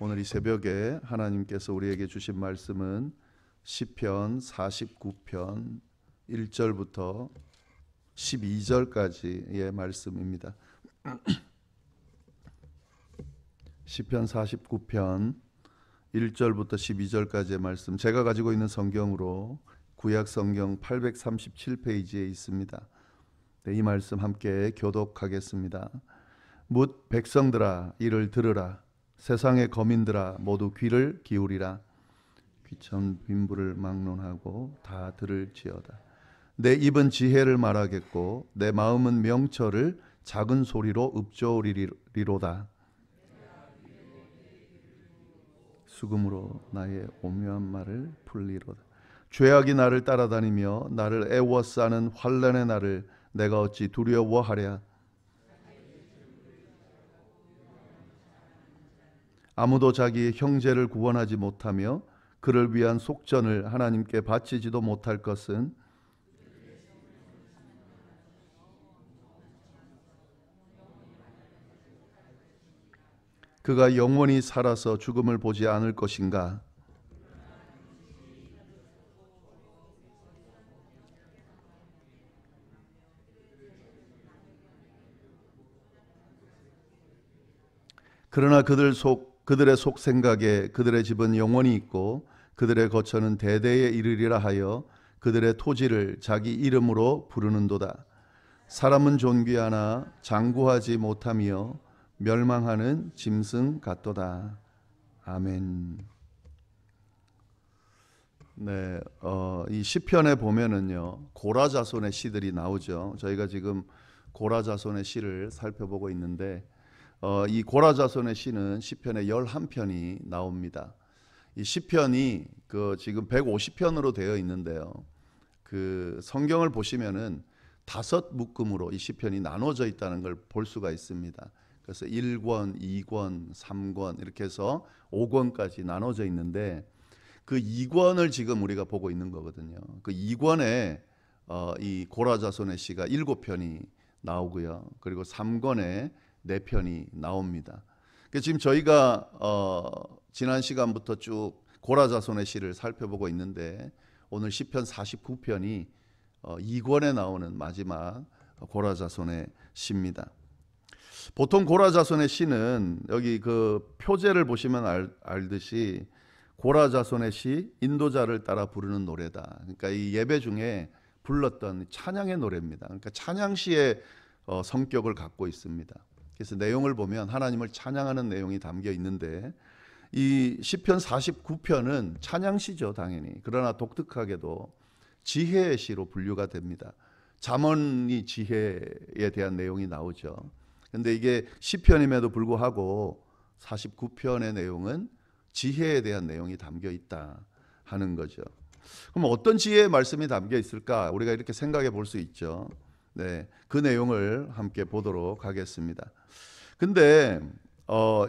오늘 이 새벽에 하나님께서 우리에게 주신 말씀은 시편 49편 1절부터 12절까지의 말씀입니다. 시편 49편 1절부터 12절까지의 말씀, 제가 가지고 있는 성경으로 구약 성경 837페이지에 있습니다. 네, 이 말씀 함께 교독하겠습니다. 뭇 백성들아 이를 들으라. 세상의 거민들아 모두 귀를 기울이라. 귀천 빈부를 막론하고 다 들을지어다. 내 입은 지혜를 말하겠고 내 마음은 명철을 작은 소리로 읊조리리로다. 수금으로 나의 오묘한 말을 풀리로다. 죄악이 나를 따라다니며 나를 애워싸는 환난의 날을 내가 어찌 두려워하랴. 아무도 자기 형제를 구원하지 못하며 그를 위한 속전을 하나님께 바치지도 못할 것은 그가 영원히 살아서 죽음을 보지 않을 것인가. 그러나 그들의 속 생각에 그들의 집은 영원히 있고 그들의 거처는 대대에 이르리라 하여 그들의 토지를 자기 이름으로 부르는도다. 사람은 존귀하나 장구하지 못하며 멸망하는 짐승 같도다. 아멘. 네, 이 시편에 보면은요 고라 자손의 시들이 나오죠. 저희가 지금 고라 자손의 시를 살펴보고 있는데 이 고라 자손의 시는 시편에 11편이 나옵니다. 이 시편이 지금 150편으로 되어 있는데요. 성경을 보시면은 5묶음으로 이 시편이 나눠져 있다는 걸 볼 수가 있습니다. 그래서 1권, 2권, 3권 이렇게 해서 5권까지 나눠져 있는데 그 2권을 지금 우리가 보고 있는 거거든요. 그 2권에 이 고라 자손의 시가 7편이 나오고요. 그리고 3권에 4편이 나옵니다. 지금 저희가 지난 시간부터 쭉 고라 자손의 시를 살펴보고 있는데 오늘 시편 49편이 2권에 나오는 마지막 고라 자손의 시입니다. 보통 고라 자손의 시는 여기 그 표제를 보시면 알듯이 고라 자손의 시, 인도자를 따라 부르는 노래다. 그러니까 이 예배 중에 불렀던 찬양의 노래입니다. 그러니까 찬양시의 성격을 갖고 있습니다. 그래서 내용을 보면 하나님을 찬양하는 내용이 담겨 있는데 이 시편 49편은 찬양시죠, 당연히. 그러나 독특하게도 지혜의 시로 분류가 됩니다. 잠언이 지혜에 대한 내용이 나오죠. 근데 이게 시편임에도 불구하고 49편의 내용은 지혜에 대한 내용이 담겨 있다 하는 거죠. 그럼 어떤 지혜의 말씀이 담겨 있을까? 우리가 이렇게 생각해 볼 수 있죠. 네, 그 내용을 함께 보도록 하겠습니다. 근데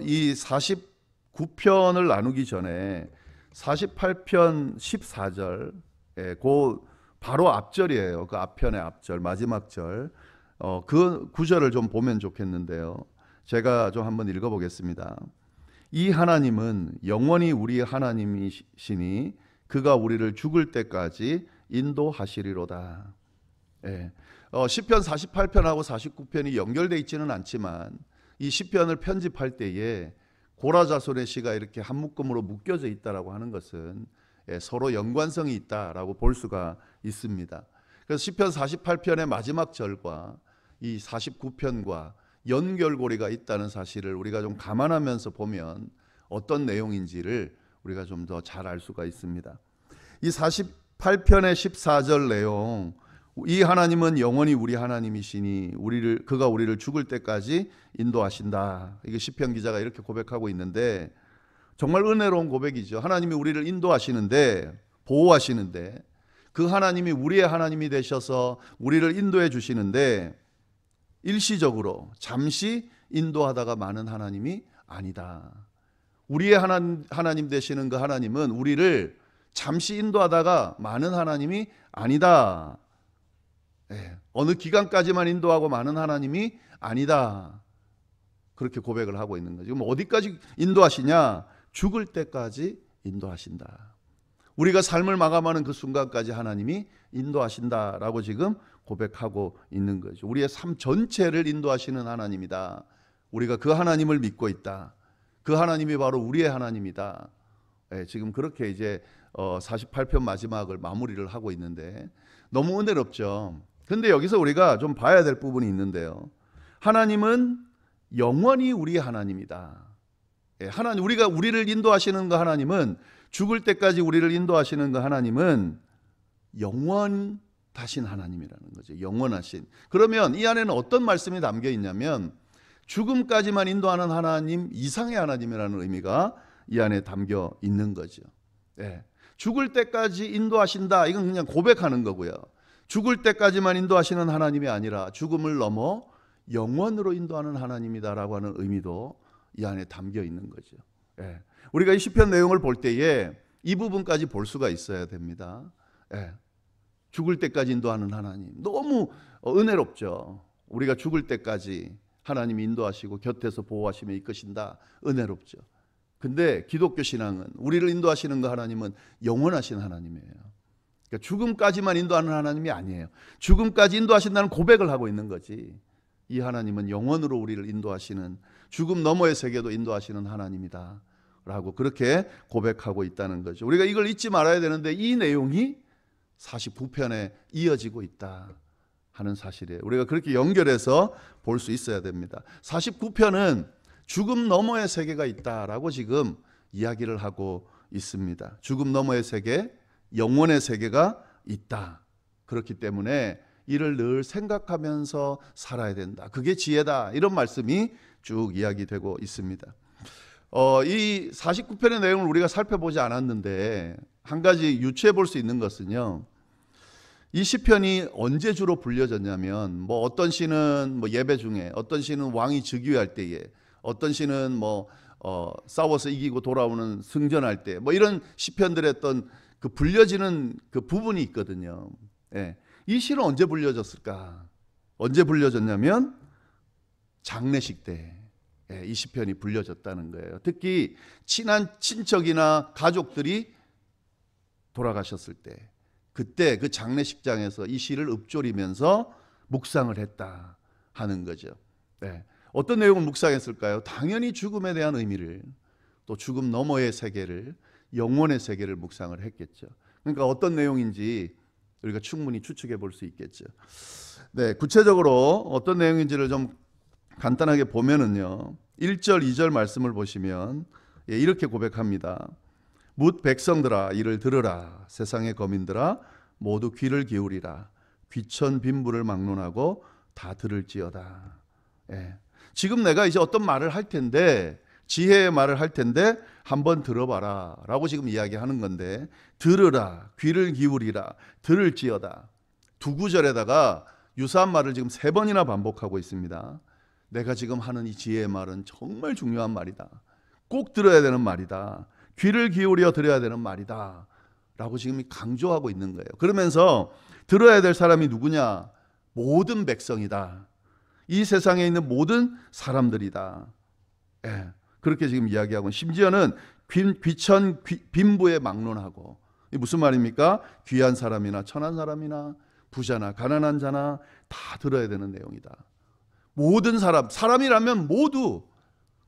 이 49편을 나누기 전에 48편 14절, 그 바로 앞절이에요. 그 앞편의 앞절, 마지막 절, 그 구절을 좀 보면 좋겠는데요. 제가 좀 한번 읽어보겠습니다. 이 하나님은 영원히 우리 하나님이시니 그가 우리를 죽을 때까지 인도하시리로다. 예. 시편 48편하고 49편이 연결되어 있지는 않지만 이 시편을 편집할 때에 고라 자손의 시가 이렇게 한 묶음으로 묶여져 있다라고 하는 것은 서로 연관성이 있다라고 볼 수가 있습니다. 그래서 시편 48편의 마지막 절과 이 49편과 연결고리가 있다는 사실을 우리가 좀 감안하면서 보면 어떤 내용인지를 우리가 좀 더 잘 알 수가 있습니다. 이 48편의 14절 내용, 이 하나님은 영원히 우리 하나님이시니 그가 우리를 죽을 때까지 인도하신다. 이게 시편 기자가 이렇게 고백하고 있는데 정말 은혜로운 고백이죠. 하나님이 우리를 인도하시는데, 보호하시는데, 그 하나님이 우리의 하나님이 되셔서 우리를 인도해 주시는데 일시적으로 잠시 인도하다가 마는 하나님이 아니다. 우리의 하나님 되시는 그 하나님은 우리를 잠시 인도하다가 마는 하나님이 아니다. 어느 기간까지만 인도하고 마는 하나님이 아니다. 그렇게 고백을 하고 있는 거죠. 그럼 어디까지 인도하시냐? 죽을 때까지 인도하신다. 우리가 삶을 마감하는 그 순간까지 하나님이 인도하신다라고 지금 고백하고 있는 거죠. 우리의 삶 전체를 인도하시는 하나님이다. 우리가 그 하나님을 믿고 있다. 그 하나님이 바로 우리의 하나님이다. 지금 그렇게 이제 48편 마지막을 마무리를 하고 있는데 너무 은혜롭죠. 근데 여기서 우리가 좀 봐야 될 부분이 있는데요. 하나님은 영원히 우리의 하나님이다. 하나님, 우리를 인도하시는 그 하나님은, 죽을 때까지 우리를 인도하시는 그 하나님은 영원하신 하나님이라는 거죠. 영원하신. 그러면 이 안에는 어떤 말씀이 담겨 있냐면 죽음까지만 인도하는 하나님 이상의 하나님이라는 의미가 이 안에 담겨 있는 거죠. 죽을 때까지 인도하신다. 이건 그냥 고백하는 거고요. 죽을 때까지만 인도하시는 하나님이 아니라 죽음을 넘어 영원으로 인도하는 하나님이다라고 하는 의미도 이 안에 담겨 있는 거죠. 우리가 이 시편 내용을 볼 때에 이 부분까지 볼 수가 있어야 됩니다. 죽을 때까지 인도하는 하나님, 너무 은혜롭죠. 우리가 죽을 때까지 하나님이 인도하시고 곁에서 보호하시며 이끄신다. 은혜롭죠. 근데 기독교 신앙은, 우리를 인도하시는 그 하나님은 영원하신 하나님이에요. 그러니까 죽음까지만 인도하는 하나님이 아니에요. 죽음까지 인도하신다는 고백을 하고 있는 거지. 이 하나님은 영원으로 우리를 인도하시는, 죽음 너머의 세계도 인도하시는 하나님이다 라고 그렇게 고백하고 있다는 거죠. 우리가 이걸 잊지 말아야 되는데 이 내용이 49편에 이어지고 있다 하는 사실이에요. 우리가 그렇게 연결해서 볼 수 있어야 됩니다. 49편은 죽음 너머의 세계가 있다라고 지금 이야기를 하고 있습니다. 죽음 너머의 세계, 영원의 세계가 있다. 그렇기 때문에 이를 늘 생각하면서 살아야 된다. 그게 지혜다. 이런 말씀이 쭉 이야기되고 있습니다. 이 49편의 내용을 우리가 살펴보지 않았는데 한 가지 유추해 볼 수 있는 것은요. 이 시편이 언제 주로 불려졌냐면, 뭐 어떤 시는 뭐 예배 중에, 어떤 시는 왕이 즉위할 때에, 어떤 시는 뭐 싸워서 이기고 돌아오는 승전할 때, 뭐 이런 시편들의 어떤 그 불려지는 그 부분이 있거든요. 이 시는 언제 불려졌을까? 언제 불려졌냐면 장례식 때 이 시편이 불려졌다는 거예요. 특히 친한 친척이나 가족들이 돌아가셨을 때, 그때 그 장례식장에서 이 시를 읊조리면서 묵상을 했다 하는 거죠. 어떤 내용을 묵상했을까요? 당연히 죽음에 대한 의미를, 또 죽음 너머의 세계를, 영원의 세계를 묵상을 했겠죠. 그러니까 어떤 내용인지 우리가 충분히 추측해 볼 수 있겠죠. 구체적으로 어떤 내용인지를 좀 간단하게 보면은요, 1절, 2절 말씀을 보시면 이렇게 고백합니다. 뭇 백성들아 이를 들으라. 세상의 거민들아 모두 귀를 기울이라. 귀천 빈부를 막론하고 다 들을지어다. 지금 내가 이제 어떤 말을 할 텐데, 지혜의 말을 할 텐데 한번 들어봐라 라고 지금 이야기하는 건데, 들으라, 귀를 기울이라, 들을지어다. 두 구절에다가 유사한 말을 지금 3번이나 반복하고 있습니다. 내가 지금 하는 이 지혜의 말은 정말 중요한 말이다. 꼭 들어야 되는 말이다. 귀를 기울여 들어야 되는 말이다 라고 지금 강조하고 있는 거예요. 그러면서 들어야 될 사람이 누구냐? 모든 백성이다. 이 세상에 있는 모든 사람들이다. 그렇게 지금 이야기하고, 심지어는 귀천 빈부에 막론하고, 이 무슨 말입니까? 귀한 사람이나 천한 사람이나 부자나 가난한 자나 다 들어야 되는 내용이다. 모든 사람이라면 모두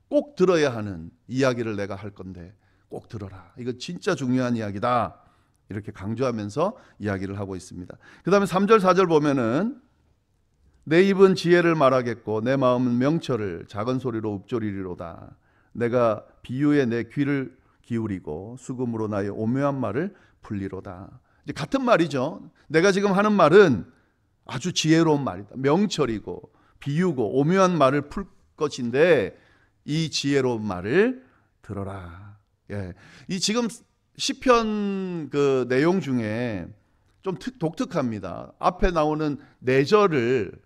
꼭 들어야 하는 이야기를 내가 할 건데 꼭 들어라. 이거 진짜 중요한 이야기다. 이렇게 강조하면서 이야기를 하고 있습니다. 그 다음에 3절 4절 보면은 내 입은 지혜를 말하겠고 내 마음은 명철을 작은 소리로 읊조리리로다. 내가 비유에 내 귀를 기울이고 수금으로 나의 오묘한 말을 풀리로다. 이제 같은 말이죠. 내가 지금 하는 말은 아주 지혜로운 말이다. 명철이고 비유고 오묘한 말을 풀 것인데 이 지혜로운 말을 들어라. 이 지금 시편 그 내용 중에 좀 독특합니다. 앞에 나오는 4절을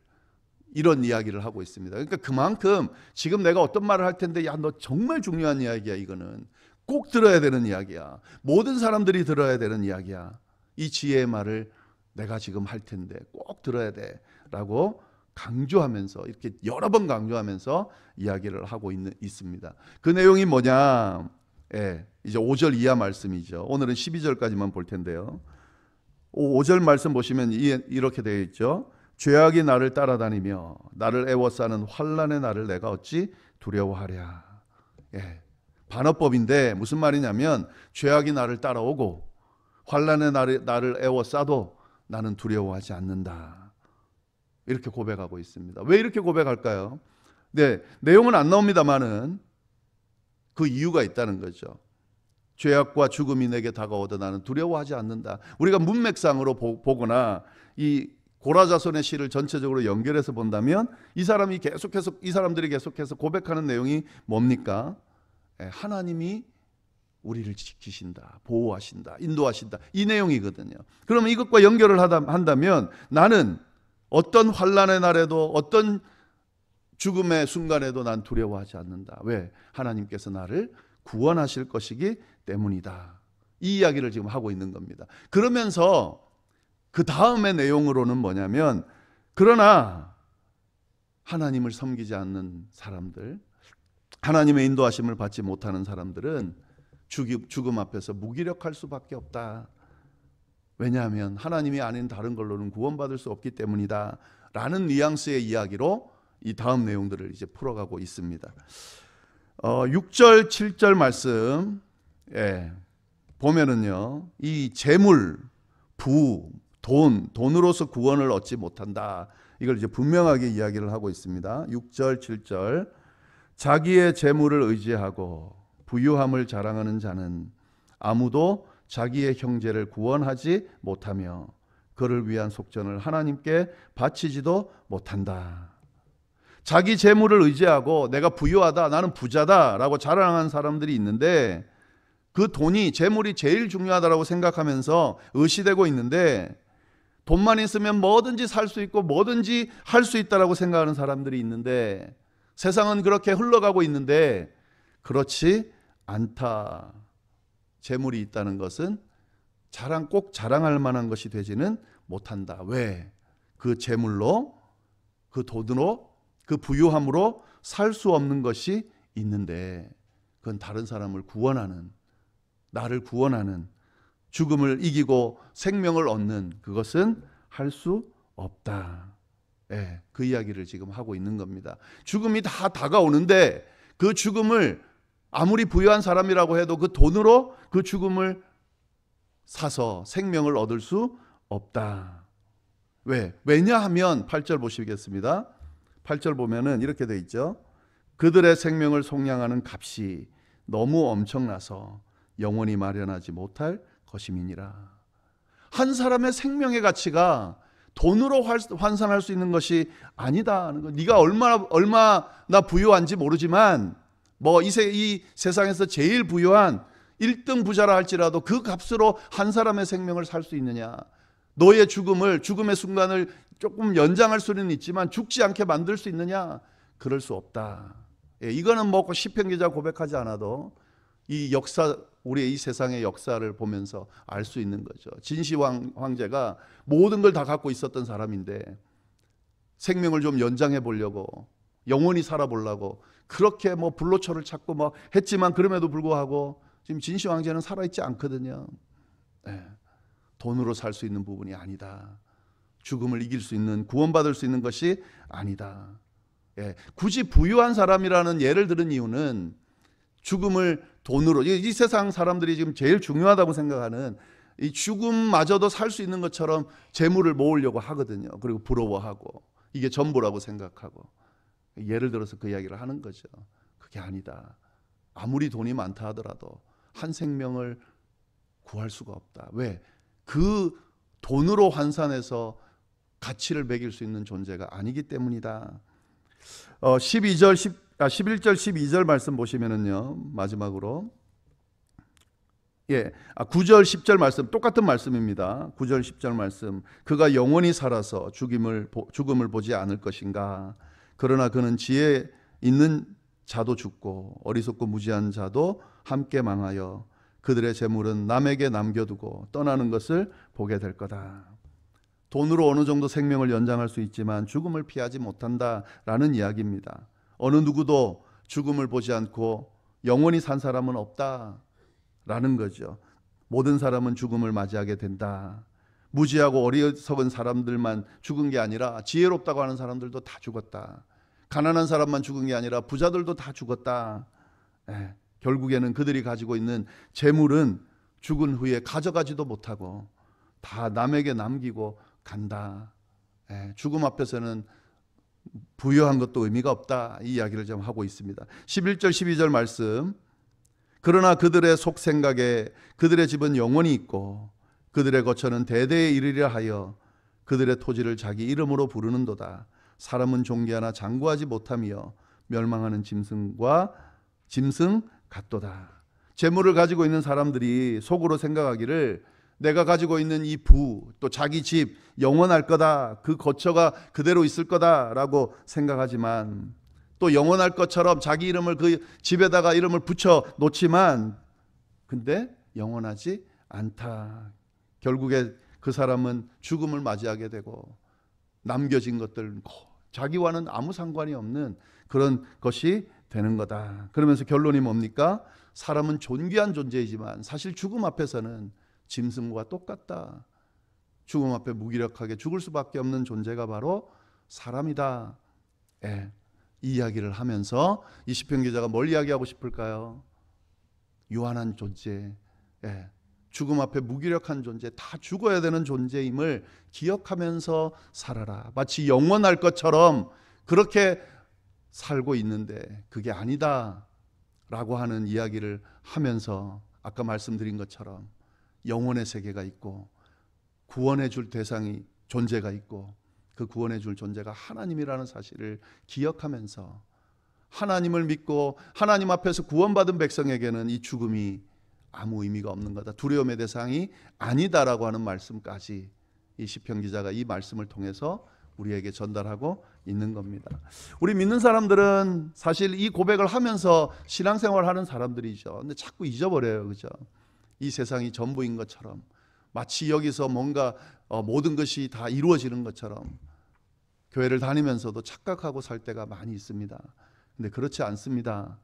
이런 이야기를 하고 있습니다. 그러니까 그만큼 지금 내가 어떤 말을 할 텐데, 야, 너 정말 중요한 이야기야. 이거는 꼭 들어야 되는 이야기야. 모든 사람들이 들어야 되는 이야기야. 이 지혜의 말을 내가 지금 할 텐데 꼭 들어야 돼 라고 강조하면서, 이렇게 여러 번 강조하면서 이야기를 하고 있습니다. 그 내용이 뭐냐? 예, 이제 5절 이하 말씀이죠. 오늘은 12절까지만 볼 텐데요. 5절 말씀 보시면 이렇게 되어 있죠. 죄악이 나를 따라다니며 나를 애워싸는 환난의 날을 내가 어찌 두려워하랴. 예, 반어법인데 무슨 말이냐면 죄악이 나를 따라오고 환난의 나를 애워싸도 나는 두려워하지 않는다. 이렇게 고백하고 있습니다. 왜 이렇게 고백할까요? 네, 내용은 안 나옵니다만은 그 이유가 있다는 거죠. 죄악과 죽음이 내게 다가오도 나는 두려워하지 않는다. 우리가 문맥상으로 보거나 이 고라자손의 시를 전체적으로 연결해서 본다면 이 사람들이 계속해서 고백하는 내용이 뭡니까? 하나님이 우리를 지키신다, 보호하신다, 인도하신다, 이 내용이거든요. 그러면 이것과 연결을 한다면 나는 어떤 환난의 날에도 어떤 죽음의 순간에도 난 두려워하지 않는다. 왜? 하나님께서 나를 구원하실 것이기 때문이다. 이 이야기를 지금 하고 있는 겁니다. 그러면서 그 다음의 내용으로는 뭐냐면, 그러나 하나님을 섬기지 않는 사람들, 하나님의 인도하심을 받지 못하는 사람들은 죽음 앞에서 무기력할 수밖에 없다. 왜냐하면 하나님이 아닌 다른 걸로는 구원받을 수 없기 때문이다 라는 뉘앙스의 이야기로 이 다음 내용들을 이제 풀어가고 있습니다. 6절 7절 말씀 보면은요, 이 재물, 부, 돈으로서 구원을 얻지 못한다, 이걸 이제 분명하게 이야기를 하고 있습니다. 6절 7절 자기의 재물을 의지하고 부유함을 자랑하는 자는 아무도 자기의 형제를 구원하지 못하며 그를 위한 속전을 하나님께 바치지도 못한다. 자기 재물을 의지하고 내가 부유하다, 나는 부자다라고 자랑하는 사람들이 있는데, 그 돈이, 재물이 제일 중요하다라고 생각하면서 의시되고 있는데, 돈만 있으면 뭐든지 살 수 있고 뭐든지 할 수 있다라고 생각하는 사람들이 있는데, 세상은 그렇게 흘러가고 있는데 그렇지 않다. 재물이 있다는 것은 꼭 자랑할 만한 것이 되지는 못한다. 왜? 그 재물로, 그 돈으로, 그 부유함으로 살 수 없는 것이 있는데, 그건 다른 사람을 구원하는, 나를 구원하는, 죽음을 이기고 생명을 얻는 그것은 할 수 없다. 그 이야기를 지금 하고 있는 겁니다. 죽음이 다 다가오는데 그 죽음을 아무리 부유한 사람이라고 해도 그 돈으로 그 죽음을 사서 생명을 얻을 수 없다. 왜? 왜냐하면 8절 보시겠습니다. 8절 보면은 이렇게 돼 있죠. 그들의 생명을 속량하는 값이 너무 엄청나서 영원히 마련하지 못할 것임이니라. 한 사람의 생명의 가치가 돈으로 환산할 수 있는 것이 아니다. 네가 얼마나 부유한지 모르지만 이 세상에서 제일 부유한 1등 부자라 할지라도 그 값으로 한 사람의 생명을 살 수 있느냐. 너의 죽음의 순간을 조금 연장할 수는 있지만 죽지 않게 만들 수 있느냐. 그럴 수 없다. 이거는 시편 기자 고백하지 않아도 이 역사, 우리의 이 세상의 역사를 보면서 알 수 있는 거죠. 진시 황제가 모든 걸 다 갖고 있었던 사람인데 생명을 좀 연장해 보려고, 영원히 살아보려고 그렇게 불로초를 찾고 했지만, 그럼에도 불구하고 지금 진시 황제는 살아있지 않거든요. 돈으로 살 수 있는 부분이 아니다. 죽음을 이길 수 있는, 구원받을 수 있는 것이 아니다. 굳이 부유한 사람이라는 예를 들은 이유는 죽음을 돈으로, 이 세상 사람들이 지금 제일 중요하다고 생각하는 이 죽음마저도 살 수 있는 것처럼 재물을 모으려고 하거든요. 그리고 부러워하고 이게 전부라고 생각하고, 예를 들어서 그 이야기를 하는 거죠. 그게 아니다. 아무리 돈이 많다 하더라도 한 생명을 구할 수가 없다. 왜? 그 돈으로 환산해서 가치를 매길 수 있는 존재가 아니기 때문이다. 11절 12절 말씀 보시면은요, 마지막으로 9절 10절 말씀 똑같은 말씀입니다. 9절 10절 말씀. 그가 영원히 살아서 죽음을 보지 않을 것인가. 그러나 그는 지혜 있는 자도 죽고 어리석고 무지한 자도 함께 망하여 그들의 재물은 남에게 남겨두고 떠나는 것을 보게 될 거다. 돈으로 어느 정도 생명을 연장할 수 있지만 죽음을 피하지 못한다라는 이야기입니다. 어느 누구도 죽음을 보지 않고 영원히 산 사람은 없다라는 거죠. 모든 사람은 죽음을 맞이하게 된다. 무지하고 어리석은 사람들만 죽은 게 아니라 지혜롭다고 하는 사람들도 다 죽었다. 가난한 사람만 죽은 게 아니라 부자들도 다 죽었다. 결국에는 그들이 가지고 있는 재물은 죽은 후에 가져가지도 못하고 다 남에게 남기고 간다. 죽음 앞에서는 부여한 것도 의미가 없다. 이 이야기를 좀 하고 있습니다. 11절 12절 말씀. 그러나 그들의 속생각에 그들의 집은 영원히 있고 그들의 거처는 대대에 이르리라 하여 그들의 토지를 자기 이름으로 부르는도다. 사람은 존귀하나 장구하지 못하며 멸망하는 짐승 같도다. 재물을 가지고 있는 사람들이 속으로 생각하기를 내가 가지고 있는 이 부, 또 자기 집 영원할 거다. 그 거처가 그대로 있을 거다라고 생각하지만 또 영원할 것처럼 자기 이름을 그 집에다가 이름을 붙여 놓지만 근데 영원하지 않다. 결국에 그 사람은 죽음을 맞이하게 되고 남겨진 것들 자기와는 아무 상관이 없는 그런 것이 되는 거다. 그러면서 결론이 뭡니까? 사람은 존귀한 존재이지만 사실 죽음 앞에서는 짐승과 똑같다. 죽음 앞에 무기력하게 죽을 수밖에 없는 존재가 바로 사람이다. 이 이야기를 하면서 이 시편 기자가 뭘 이야기하고 싶을까요? 유한한 존재, 죽음 앞에 무기력한 존재, 다 죽어야 되는 존재임을 기억하면서 살아라. 마치 영원할 것처럼 그렇게 살고 있는데 그게 아니다 라고 하는 이야기를 하면서 아까 말씀드린 것처럼 영혼의 세계가 있고 구원해 줄 대상이 존재가 있고 그 구원해 줄 존재가 하나님이라는 사실을 기억하면서 하나님을 믿고 하나님 앞에서 구원받은 백성에게는 이 죽음이 아무 의미가 없는 거다. 두려움의 대상이 아니다라고 하는 말씀까지 이 시편 기자가 이 말씀을 통해서 우리에게 전달하고 있는 겁니다. 우리 믿는 사람들은 사실 이 고백을 하면서 신앙생활하는 사람들이죠. 근데 자꾸 잊어버려요. 그죠? 이 세상이 전부인 것처럼 마치 여기서 뭔가 모든 것이 다 이루어지는 것처럼 교회를 다니면서도 착각하고 살 때가 많이 있습니다. 근데 그렇지 않습니다.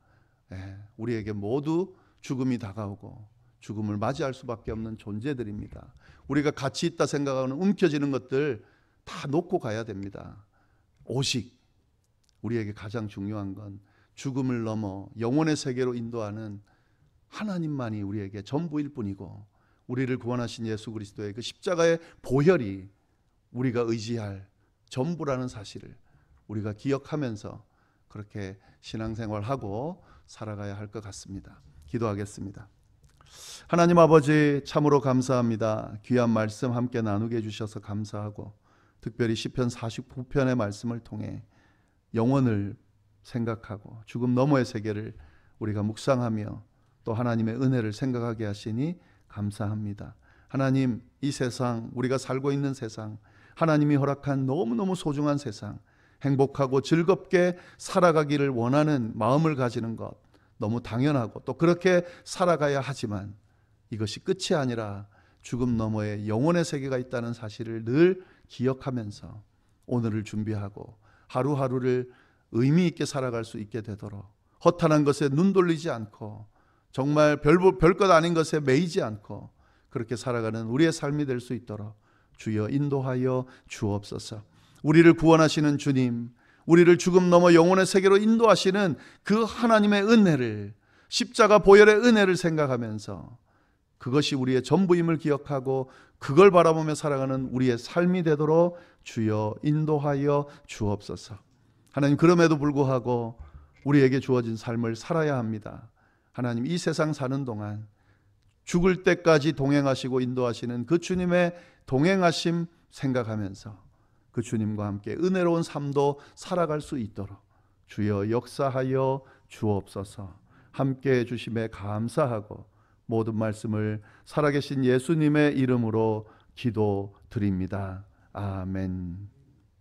우리에게 모두 죽음이 다가오고 죽음을 맞이할 수밖에 없는 존재들입니다. 우리가 가치 있다 생각하는 움켜쥐는 것들 다 놓고 가야 됩니다. 오직 우리에게 가장 중요한 건 죽음을 넘어 영혼의 세계로 인도하는 하나님만이 우리에게 전부일 뿐이고 우리를 구원하신 예수 그리스도의 그 십자가의 보혈이 우리가 의지할 전부라는 사실을 우리가 기억하면서 그렇게 신앙생활하고 살아가야 할 것 같습니다. 기도하겠습니다. 하나님 아버지 참으로 감사합니다. 귀한 말씀 함께 나누게 해주셔서 감사하고 특별히 시편 49편의 말씀을 통해 영혼을 생각하고 죽음 너머의 세계를 우리가 묵상하며 또 하나님의 은혜를 생각하게 하시니 감사합니다. 하나님, 이 세상, 우리가 살고 있는 세상, 하나님이 허락한 너무너무 소중한 세상, 행복하고 즐겁게 살아가기를 원하는 마음을 가지는 것 너무 당연하고 또 그렇게 살아가야 하지만 이것이 끝이 아니라 죽음 너머에 영혼의 세계가 있다는 사실을 늘 기억하면서 오늘을 준비하고 하루하루를 의미 있게 살아갈 수 있게 되도록 허탄한 것에 눈 돌리지 않고 정말 별것 아닌 것에 매이지 않고 그렇게 살아가는 우리의 삶이 될 수 있도록 주여 인도하여 주옵소서. 우리를 구원하시는 주님, 우리를 죽음 넘어 영혼의 세계로 인도하시는 그 하나님의 은혜를, 십자가 보혈의 은혜를 생각하면서 그것이 우리의 전부임을 기억하고 그걸 바라보며 살아가는 우리의 삶이 되도록 주여 인도하여 주옵소서. 하나님, 그럼에도 불구하고 우리에게 주어진 삶을 살아야 합니다. 하나님, 이 세상 사는 동안 죽을 때까지 동행하시고 인도하시는 그 주님의 동행하심 생각하면서 그 주님과 함께 은혜로운 삶도 살아갈 수 있도록 주여 역사하여 주옵소서. 함께 해주심에 감사하고 모든 말씀을 살아계신 예수님의 이름으로 기도드립니다. 아멘.